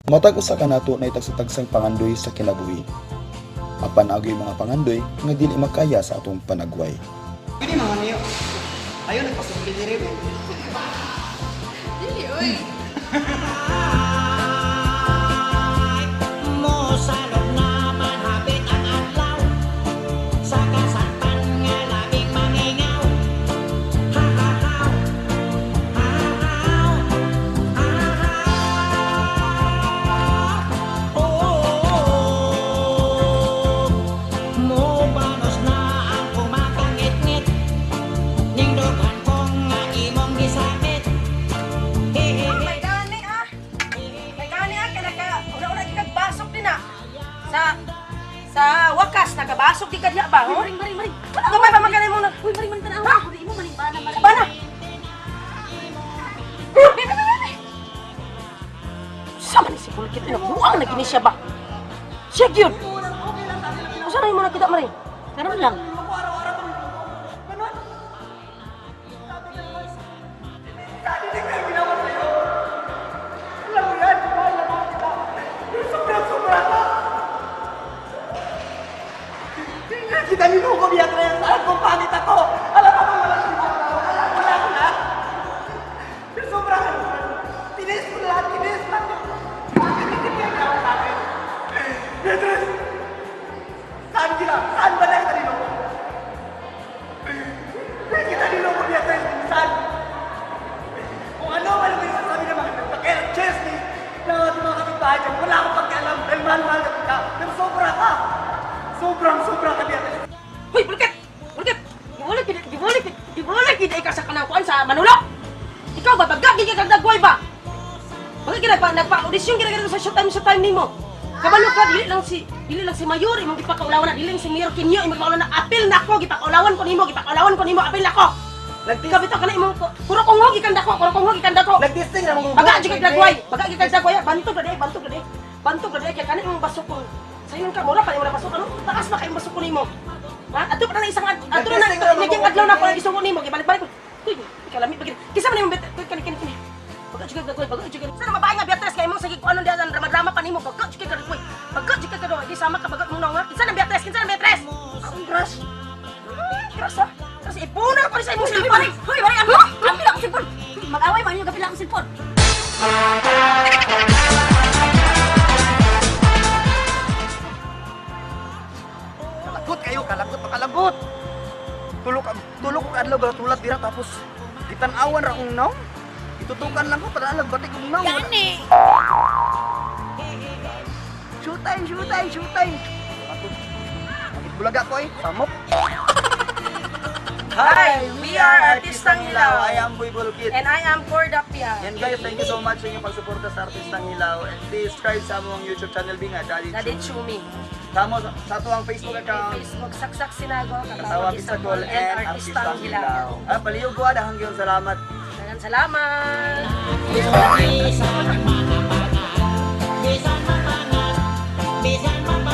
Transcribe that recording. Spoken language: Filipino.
Matag usa ka nato na itagsang pangandoy sa kinabuhi. Apan agoy mga pangandoy nga dili makaya sa atong panagway. Pwede mga niyo. Ayaw, nagpasubli ni Rebe. Dili, oy. Sa wakas nakabasok di ka diha ba? Maring. Gamay pa magkanay mo na. Uy, maring man tanawa. Imo maning bana maring. Bana. Sama ni si Kulkit na buang na gini siya ba? Siya gyud. Usa na imo nakita maring? Karon lang. Kita niluko biya kaya sa kung panit ako. Alam mo bang wala siya. Wala ko na. Pero sobrang tinis ko lahat, tinis. Bakit hindi kaya ginawa sa akin? Beatrice! Saan sila? Saan ba na kita niluko? Kita niluko, Beatrice. Saan? Kung ano mo yung sasabi ng mga nagpakailang Chesney na mga kapitbahay dyan, wala akong pagkalam dahil mahal-mahal na kita. Pero sobra ka. Sobra ka, Beatrice. Hoy, Kulkit! Kulkit! Gibulig kita ikaw sa kanang kuan sa Manolo. Ikaw ba bagagi ka kag dagway ba? Bakit nagpa-audition kita sa showtime nimo? Kabalo ka dili lang si Mayor imong gipakaulawan na dili lang si Mayor Kinyo imong gipakaulawan na apil nako gipakaulawan ko nimo apil nako. Kabito ka na imong puro konghogi kang dako. Nag-testing na mong Bagagi kag dagway, bantog na day kay kana imong basukon. Sayon ka mura pa imong basukon ano? Taas na kay imong basukon nimo. Ha? Ato pa na isang ato na naging adlaw na ko isuko nimo gibalik-balik ko. Uy, kalami bagid. Kisa man imong kani. Baga jud dagway. Sana mabahay nga Beatrice kay imong sige ko anong diyan drama pa nimo. Baga jud ka dagway. Di sama ka baga muna nga. Kinsa na Beatrice? Ang crush. Crush ha? Kasi ipuna ko sa imong cellphone. Hoy, bari ano? Kapila ko cellphone. Mag-away man yung kapila ko cellphone. Kalagot. Tulog ka adlaw tulat dira tapos gitan-awan ra kong naw. Itutukan lang ko para alag batik kong naw. Gani. Showtime. Bakit bulaga ko eh? Samok. Hi, we are Artistang Hilaw. I am Boy Bulkit. And I am Cordapia. Yan guys, thank you so much sa inyong pagsuporta sa Artistang Hilaw. And please subscribe sa among YouTube channel Binga, Daddy Chumi. Tamo sa tuwang Facebook account. Facebook, Saksak Sinago, Katawa Bisagol and Artistang Hilaw. Paliyog ko hanggang salamat. Dagan salamat. Bisan mamangat, bisan mamangat, bisan mamangat.